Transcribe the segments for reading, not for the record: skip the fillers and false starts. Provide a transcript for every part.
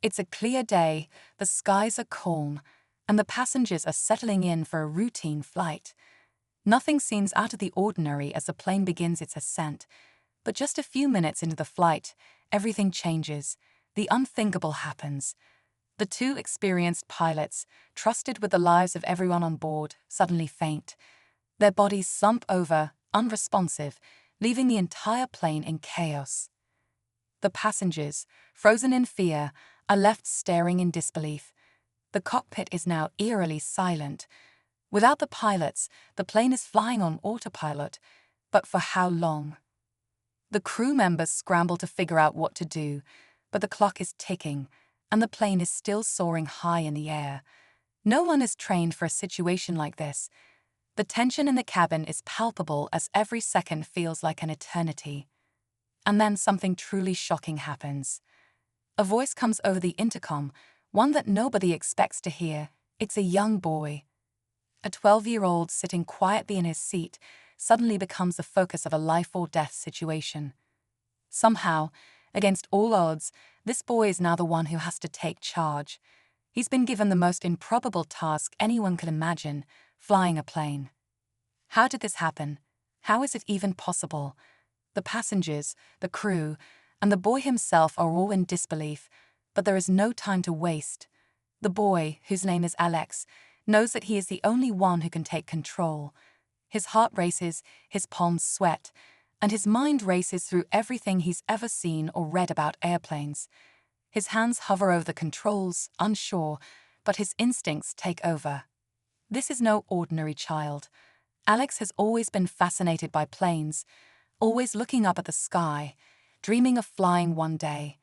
It's a clear day, the skies are calm, and the passengers are settling in for a routine flight. Nothing seems out of the ordinary as the plane begins its ascent, but just a few minutes into the flight, everything changes. The unthinkable happens. The two experienced pilots, trusted with the lives of everyone on board, suddenly faint. Their bodies slump over, unresponsive, leaving the entire plane in chaos. The passengers, frozen in fear, are left staring in disbelief. The cockpit is now eerily silent. Without the pilots, the plane is flying on autopilot, but for how long? The crew members scramble to figure out what to do, but the clock is ticking, and the plane is still soaring high in the air. No one is trained for a situation like this. The tension in the cabin is palpable as every second feels like an eternity. And then something truly shocking happens. A voice comes over the intercom, one that nobody expects to hear. It's a young boy. A 12-year-old sitting quietly in his seat suddenly becomes the focus of a life-or-death situation. Somehow, against all odds, this boy is now the one who has to take charge. He's been given the most improbable task anyone could imagine, flying a plane. How did this happen? How is it even possible? The passengers, the crew, and the boy himself are all in disbelief, but there is no time to waste. The boy, whose name is Alex, knows that he is the only one who can take control. His heart races, his palms sweat, and his mind races through everything he's ever seen or read about airplanes. His hands hover over the controls, unsure, but his instincts take over. This is no ordinary child. Alex has always been fascinated by planes, always looking up at the sky, dreaming of flying one day.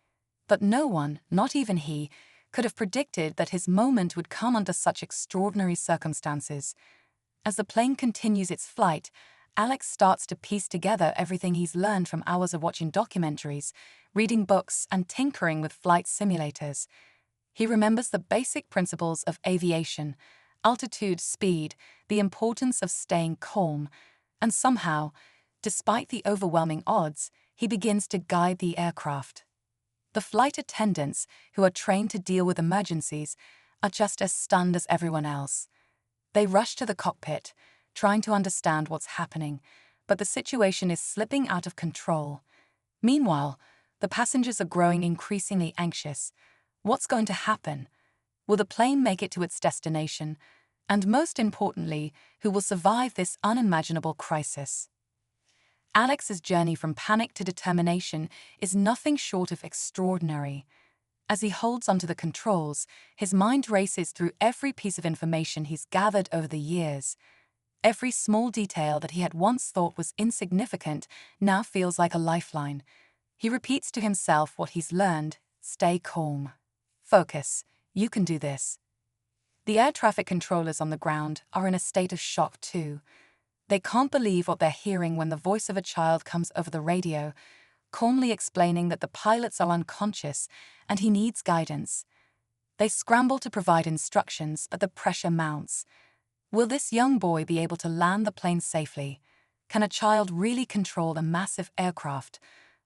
But no one, not even he, could have predicted that his moment would come under such extraordinary circumstances. As the plane continues its flight, Alex starts to piece together everything he's learned from hours of watching documentaries, reading books, and tinkering with flight simulators. He remembers the basic principles of aviation: altitude, speed, the importance of staying calm, and somehow, despite the overwhelming odds, he begins to guide the aircraft. The flight attendants, who are trained to deal with emergencies, are just as stunned as everyone else. They rush to the cockpit, trying to understand what's happening, but the situation is slipping out of control. Meanwhile, the passengers are growing increasingly anxious. What's going to happen? Will the plane make it to its destination? And most importantly, who will survive this unimaginable crisis? Alex's journey from panic to determination is nothing short of extraordinary. As he holds onto the controls, his mind races through every piece of information he's gathered over the years. Every small detail that he had once thought was insignificant now feels like a lifeline. He repeats to himself what he's learned: stay calm. Focus. You can do this. The air traffic controllers on the ground are in a state of shock too. They can't believe what they're hearing when the voice of a child comes over the radio, calmly explaining that the pilots are unconscious and he needs guidance. They scramble to provide instructions, but the pressure mounts. Will this young boy be able to land the plane safely? Can a child really control a massive aircraft?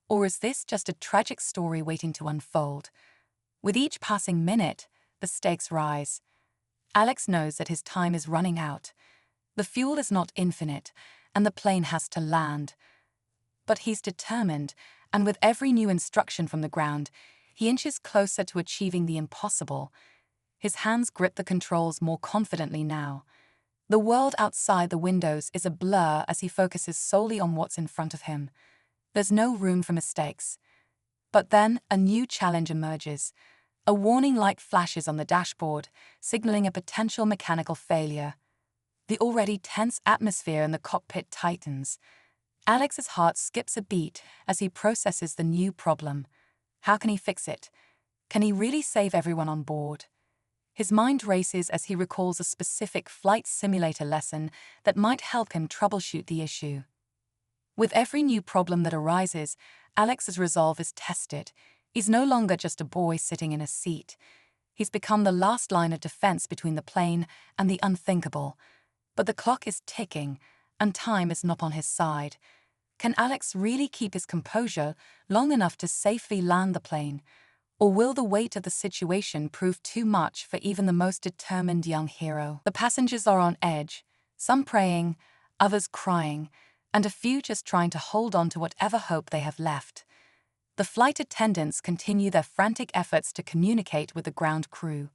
Or is this just a tragic story waiting to unfold? With each passing minute, the stakes rise. Alex knows that his time is running out. The fuel is not infinite, and the plane has to land. But he's determined, and with every new instruction from the ground, he inches closer to achieving the impossible. His hands grip the controls more confidently now. The world outside the windows is a blur as he focuses solely on what's in front of him. There's no room for mistakes. But then a new challenge emerges. A warning light flashes on the dashboard, signaling a potential mechanical failure. The already tense atmosphere in the cockpit tightens. Alex's heart skips a beat as he processes the new problem. How can he fix it? Can he really save everyone on board? His mind races as he recalls a specific flight simulator lesson that might help him troubleshoot the issue. With every new problem that arises, Alex's resolve is tested. He's no longer just a boy sitting in a seat. He's become the last line of defense between the plane and the unthinkable. But the clock is ticking, and time is not on his side. Can Alex really keep his composure long enough to safely land the plane? Or will the weight of the situation prove too much for even the most determined young hero? The passengers are on edge, some praying, others crying, and a few just trying to hold on to whatever hope they have left. The flight attendants continue their frantic efforts to communicate with the ground crew.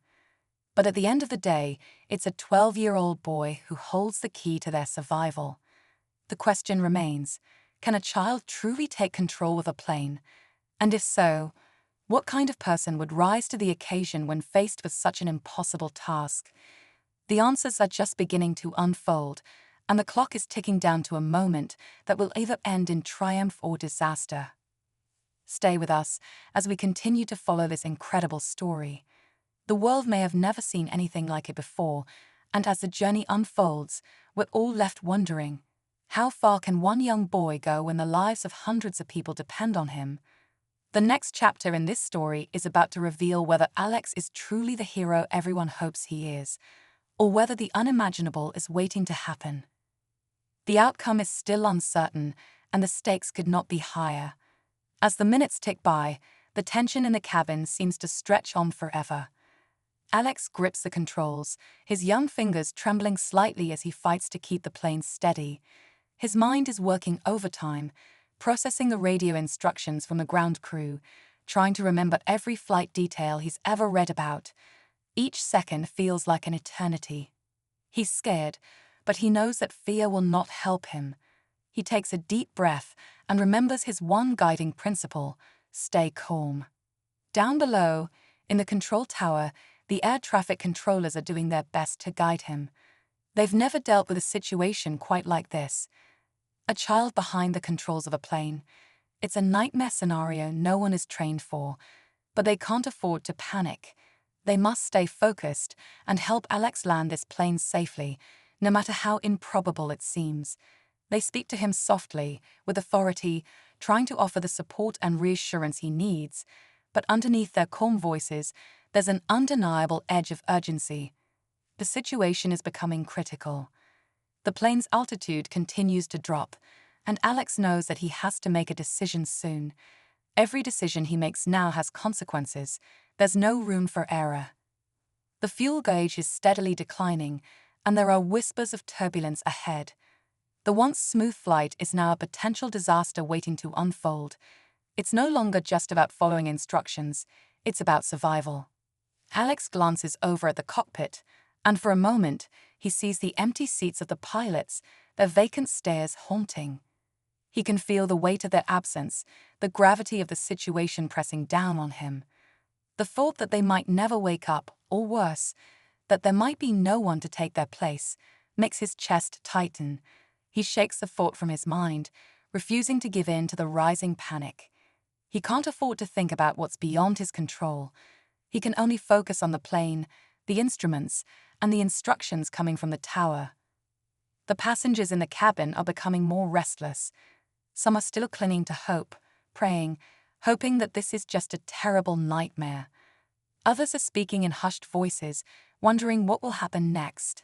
But at the end of the day, it's a 12-year-old boy who holds the key to their survival. The question remains, can a child truly take control of a plane? And if so, what kind of person would rise to the occasion when faced with such an impossible task? The answers are just beginning to unfold, and the clock is ticking down to a moment that will either end in triumph or disaster. Stay with us as we continue to follow this incredible story. The world may have never seen anything like it before, and as the journey unfolds, we're all left wondering, how far can one young boy go when the lives of hundreds of people depend on him? The next chapter in this story is about to reveal whether Alex is truly the hero everyone hopes he is, or whether the unimaginable is waiting to happen. The outcome is still uncertain, and the stakes could not be higher. As the minutes tick by, the tension in the cabin seems to stretch on forever. Alex grips the controls, his young fingers trembling slightly as he fights to keep the plane steady. His mind is working overtime, processing the radio instructions from the ground crew, trying to remember every flight detail he's ever read about. Each second feels like an eternity. He's scared, but he knows that fear will not help him. He takes a deep breath and remembers his one guiding principle: stay calm. Down below, in the control tower, the air traffic controllers are doing their best to guide him. They've never dealt with a situation quite like this. A child behind the controls of a plane. It's a nightmare scenario no one is trained for, but they can't afford to panic. They must stay focused and help Alex land this plane safely, no matter how improbable it seems. They speak to him softly, with authority, trying to offer the support and reassurance he needs, but underneath their calm voices, there's an undeniable edge of urgency. The situation is becoming critical. The plane's altitude continues to drop, and Alex knows that he has to make a decision soon. Every decision he makes now has consequences. There's no room for error. The fuel gauge is steadily declining, and there are whispers of turbulence ahead. The once smooth flight is now a potential disaster waiting to unfold. It's no longer just about following instructions, it's about survival. Alex glances over at the cockpit, and for a moment, he sees the empty seats of the pilots, their vacant stares haunting. He can feel the weight of their absence, the gravity of the situation pressing down on him. The thought that they might never wake up, or worse, that there might be no one to take their place, makes his chest tighten. He shakes the thought from his mind, refusing to give in to the rising panic. He can't afford to think about what's beyond his control. He can only focus on the plane, the instruments, and the instructions coming from the tower. The passengers in the cabin are becoming more restless. Some are still clinging to hope, praying, hoping that this is just a terrible nightmare. Others are speaking in hushed voices, wondering what will happen next.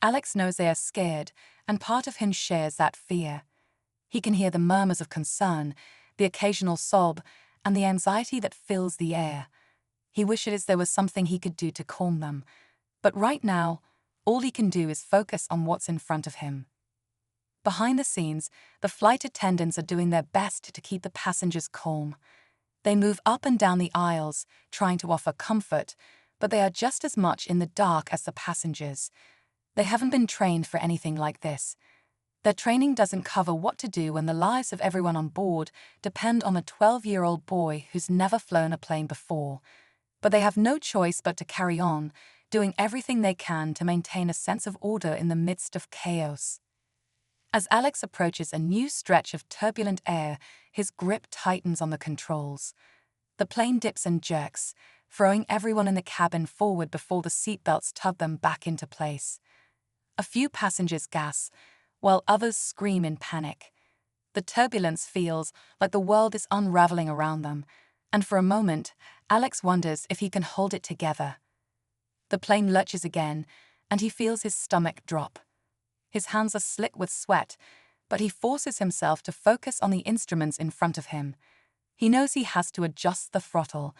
Alex knows they are scared, and part of him shares that fear. He can hear the murmurs of concern, the occasional sob, and the anxiety that fills the air. He wishes there was something he could do to calm them, but right now, all he can do is focus on what's in front of him. Behind the scenes, the flight attendants are doing their best to keep the passengers calm. They move up and down the aisles, trying to offer comfort, but they are just as much in the dark as the passengers. They haven't been trained for anything like this. Their training doesn't cover what to do when the lives of everyone on board depend on a 12-year-old boy who's never flown a plane before. But they have no choice but to carry on, doing everything they can to maintain a sense of order in the midst of chaos. As Alex approaches a new stretch of turbulent air, his grip tightens on the controls. The plane dips and jerks, throwing everyone in the cabin forward before the seatbelts tug them back into place. A few passengers gasp, while others scream in panic. The turbulence feels like the world is unraveling around them, and for a moment, Alex wonders if he can hold it together. The plane lurches again, and he feels his stomach drop. His hands are slick with sweat, but he forces himself to focus on the instruments in front of him. He knows he has to adjust the throttle,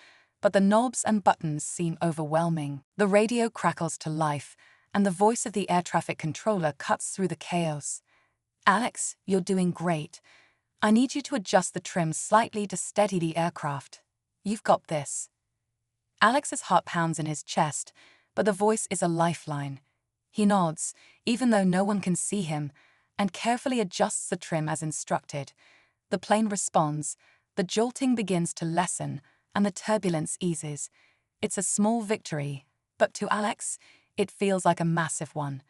but the knobs and buttons seem overwhelming. The radio crackles to life, and the voice of the air traffic controller cuts through the chaos. "Alex, you're doing great. I need you to adjust the trim slightly to steady the aircraft. You've got this." Alex's heart pounds in his chest, but the voice is a lifeline. He nods, even though no one can see him, and carefully adjusts the trim as instructed. The plane responds, the jolting begins to lessen, and the turbulence eases. It's a small victory, but to Alex, it feels like a massive one.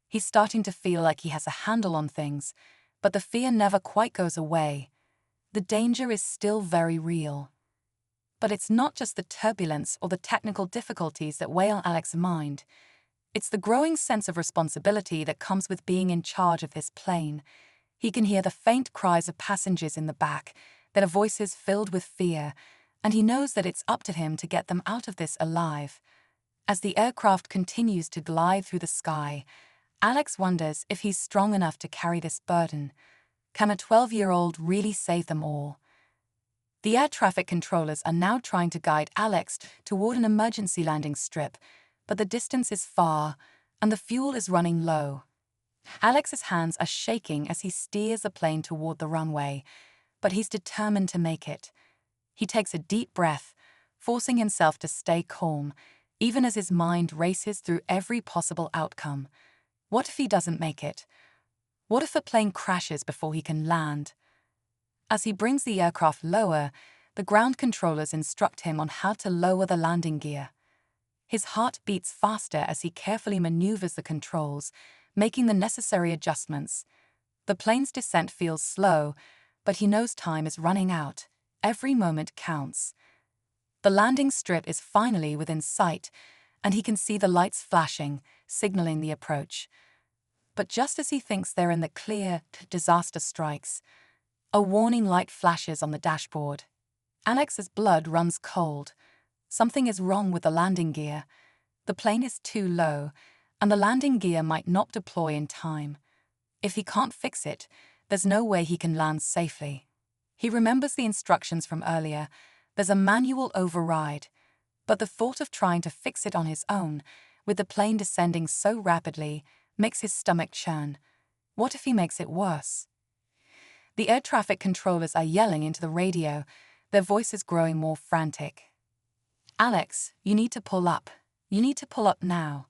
He's starting to feel like he has a handle on things, but the fear never quite goes away. The danger is still very real. But it's not just the turbulence or the technical difficulties that weigh on Alex's mind. It's the growing sense of responsibility that comes with being in charge of this plane. He can hear the faint cries of passengers in the back, their voices filled with fear, and he knows that it's up to him to get them out of this alive. As the aircraft continues to glide through the sky, Alex wonders if he's strong enough to carry this burden. Can a 12-year-old really save them all? The air traffic controllers are now trying to guide Alex toward an emergency landing strip, but the distance is far, and the fuel is running low. Alex's hands are shaking as he steers the plane toward the runway, but he's determined to make it. He takes a deep breath, forcing himself to stay calm, even as his mind races through every possible outcome. What if he doesn't make it? What if the plane crashes before he can land? As he brings the aircraft lower, the ground controllers instruct him on how to lower the landing gear. His heart beats faster as he carefully maneuvers the controls, making the necessary adjustments. The plane's descent feels slow, but he knows time is running out. Every moment counts. The landing strip is finally within sight, and he can see the lights flashing, signaling the approach. But just as he thinks they're in the clear, disaster strikes. A warning light flashes on the dashboard. Alex's blood runs cold. Something is wrong with the landing gear. The plane is too low, and the landing gear might not deploy in time. If he can't fix it, there's no way he can land safely. He remembers the instructions from earlier. There's a manual override. But the thought of trying to fix it on his own, with the plane descending so rapidly, makes his stomach churn. What if he makes it worse? The air traffic controllers are yelling into the radio, their voices growing more frantic. "Alex, you need to pull up. You need to pull up now."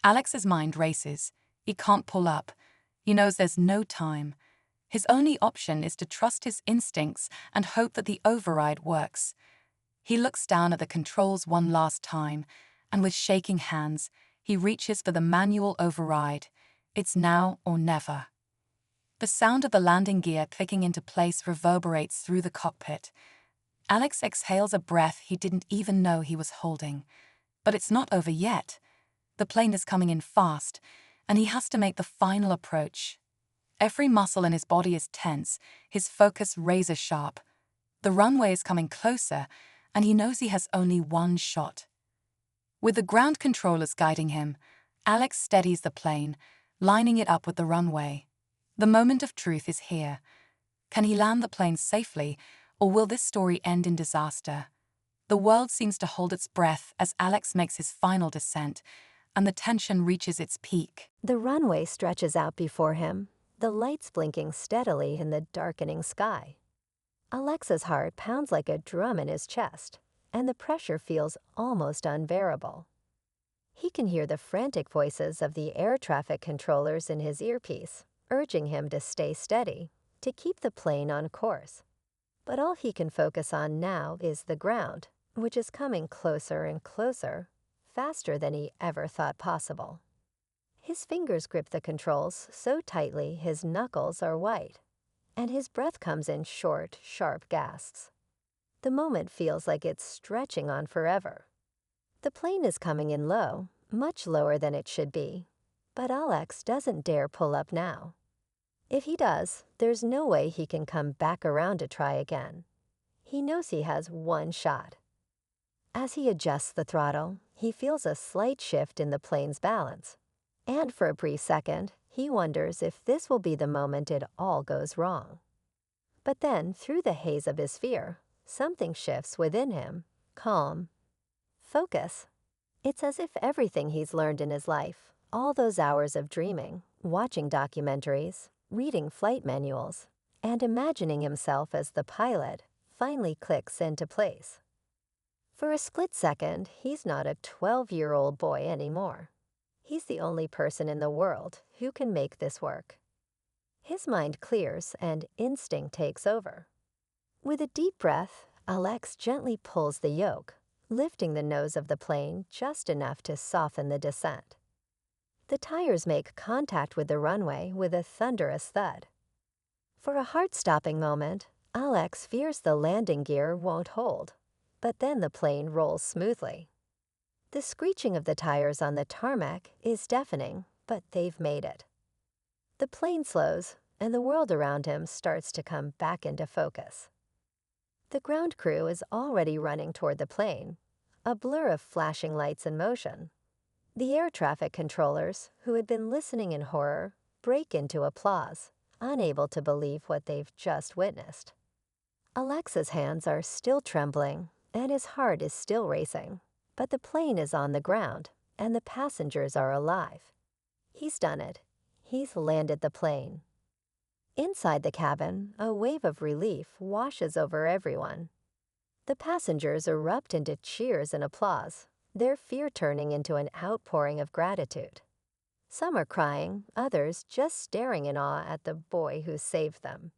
Alex's mind races. He can't pull up. He knows there's no time. His only option is to trust his instincts and hope that the override works. He looks down at the controls one last time, and with shaking hands, he reaches for the manual override. It's now or never. The sound of the landing gear clicking into place reverberates through the cockpit. Alex exhales a breath he didn't even know he was holding. But it's not over yet. The plane is coming in fast, and he has to make the final approach. Every muscle in his body is tense, his focus razor sharp. The runway is coming closer, and he knows he has only one shot. With the ground controllers guiding him, Alex steadies the plane, lining it up with the runway. The moment of truth is here. Can he land the plane safely, or will this story end in disaster? The world seems to hold its breath as Alex makes his final descent, and the tension reaches its peak. The runway stretches out before him, the lights blinking steadily in the darkening sky. Alex's heart pounds like a drum in his chest, and the pressure feels almost unbearable. He can hear the frantic voices of the air traffic controllers in his earpiece, urging him to stay steady, to keep the plane on course. But all he can focus on now is the ground, which is coming closer and closer, faster than he ever thought possible. His fingers grip the controls so tightly his knuckles are white, and his breath comes in short, sharp gasps. The moment feels like it's stretching on forever. The plane is coming in low, much lower than it should be, but Alex doesn't dare pull up now. If he does, there's no way he can come back around to try again. He knows he has one shot. As he adjusts the throttle, he feels a slight shift in the plane's balance. And for a brief second, he wonders if this will be the moment it all goes wrong. But then, through the haze of his fear, something shifts within him, calm, focus. It's as if everything he's learned in his life, all those hours of dreaming, watching documentaries, reading flight manuals, and imagining himself as the pilot, finally clicks into place. For a split second, he's not a 12-year-old boy anymore. He's the only person in the world who can make this work. His mind clears and instinct takes over. With a deep breath, Alex gently pulls the yoke, lifting the nose of the plane just enough to soften the descent. The tires make contact with the runway with a thunderous thud. For a heart-stopping moment, Alex fears the landing gear won't hold, but then the plane rolls smoothly. The screeching of the tires on the tarmac is deafening, but they've made it. The plane slows, and the world around him starts to come back into focus. The ground crew is already running toward the plane, a blur of flashing lights in motion. The air traffic controllers, who had been listening in horror, break into applause, unable to believe what they've just witnessed. Alex's hands are still trembling, and his heart is still racing, but the plane is on the ground, and the passengers are alive. He's done it. He's landed the plane. Inside the cabin, a wave of relief washes over everyone. The passengers erupt into cheers and applause, their fear turning into an outpouring of gratitude. Some are crying, others just staring in awe at the boy who saved them.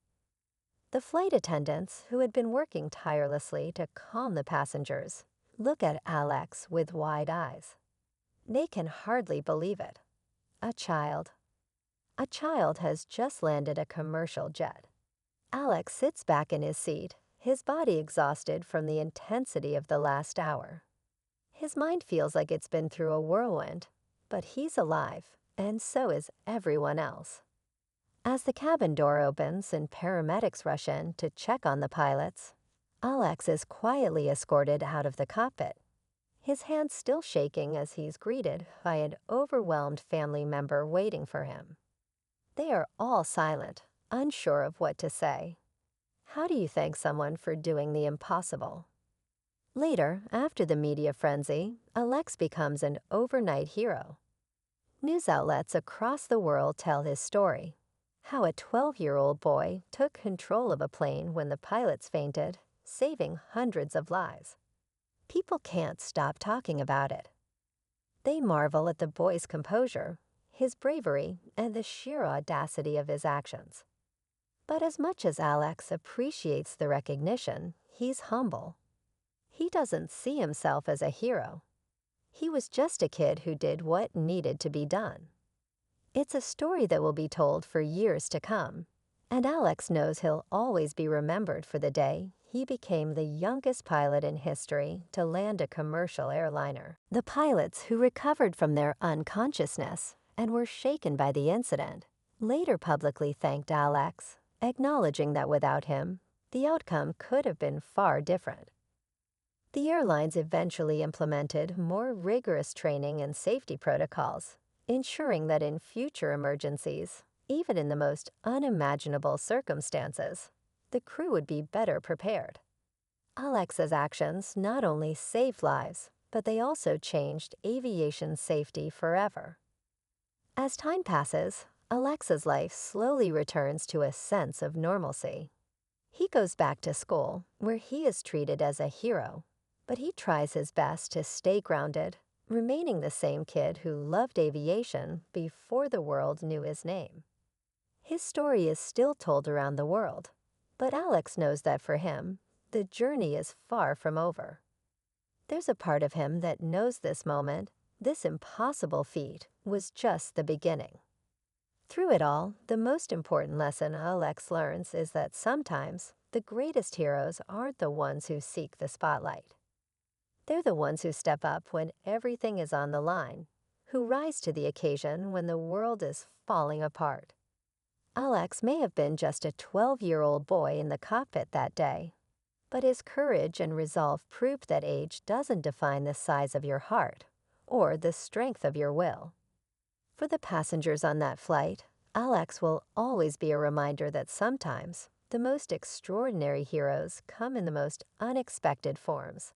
The flight attendants, who had been working tirelessly to calm the passengers, look at Alex with wide eyes. They can hardly believe it. A child has just landed a commercial jet. Alex sits back in his seat, his body exhausted from the intensity of the last hour. His mind feels like it's been through a whirlwind, but he's alive, and so is everyone else. As the cabin door opens and paramedics rush in to check on the pilots, Alex is quietly escorted out of the cockpit, his hands still shaking as he's greeted by an overwhelmed family member waiting for him. They are all silent, unsure of what to say. How do you thank someone for doing the impossible? Later, after the media frenzy, Alex becomes an overnight hero. News outlets across the world tell his story, how a 12-year-old boy took control of a plane when the pilots fainted, saving hundreds of lives. People can't stop talking about it. They marvel at the boy's composure, his bravery, and the sheer audacity of his actions. But as much as Alex appreciates the recognition, he's humble. He doesn't see himself as a hero. He was just a kid who did what needed to be done. It's a story that will be told for years to come, and Alex knows he'll always be remembered for the day he became the youngest pilot in history to land a commercial airliner. The pilots who recovered from their unconsciousness and were shaken by the incident later publicly thanked Alex, acknowledging that without him, the outcome could have been far different. The airlines eventually implemented more rigorous training and safety protocols, ensuring that in future emergencies, even in the most unimaginable circumstances, the crew would be better prepared. Alex's actions not only saved lives, but they also changed aviation safety forever. As time passes, Alex's life slowly returns to a sense of normalcy. He goes back to school, where he is treated as a hero, but he tries his best to stay grounded, remaining the same kid who loved aviation before the world knew his name. His story is still told around the world, but Alex knows that for him, the journey is far from over. There's a part of him that knows this moment, this impossible feat, was just the beginning. Through it all, the most important lesson Alex learns is that sometimes the greatest heroes aren't the ones who seek the spotlight. They're the ones who step up when everything is on the line, who rise to the occasion when the world is falling apart. Alex may have been just a 12-year-old boy in the cockpit that day, but his courage and resolve proved that age doesn't define the size of your heart or the strength of your will. For the passengers on that flight, Alex will always be a reminder that sometimes the most extraordinary heroes come in the most unexpected forms.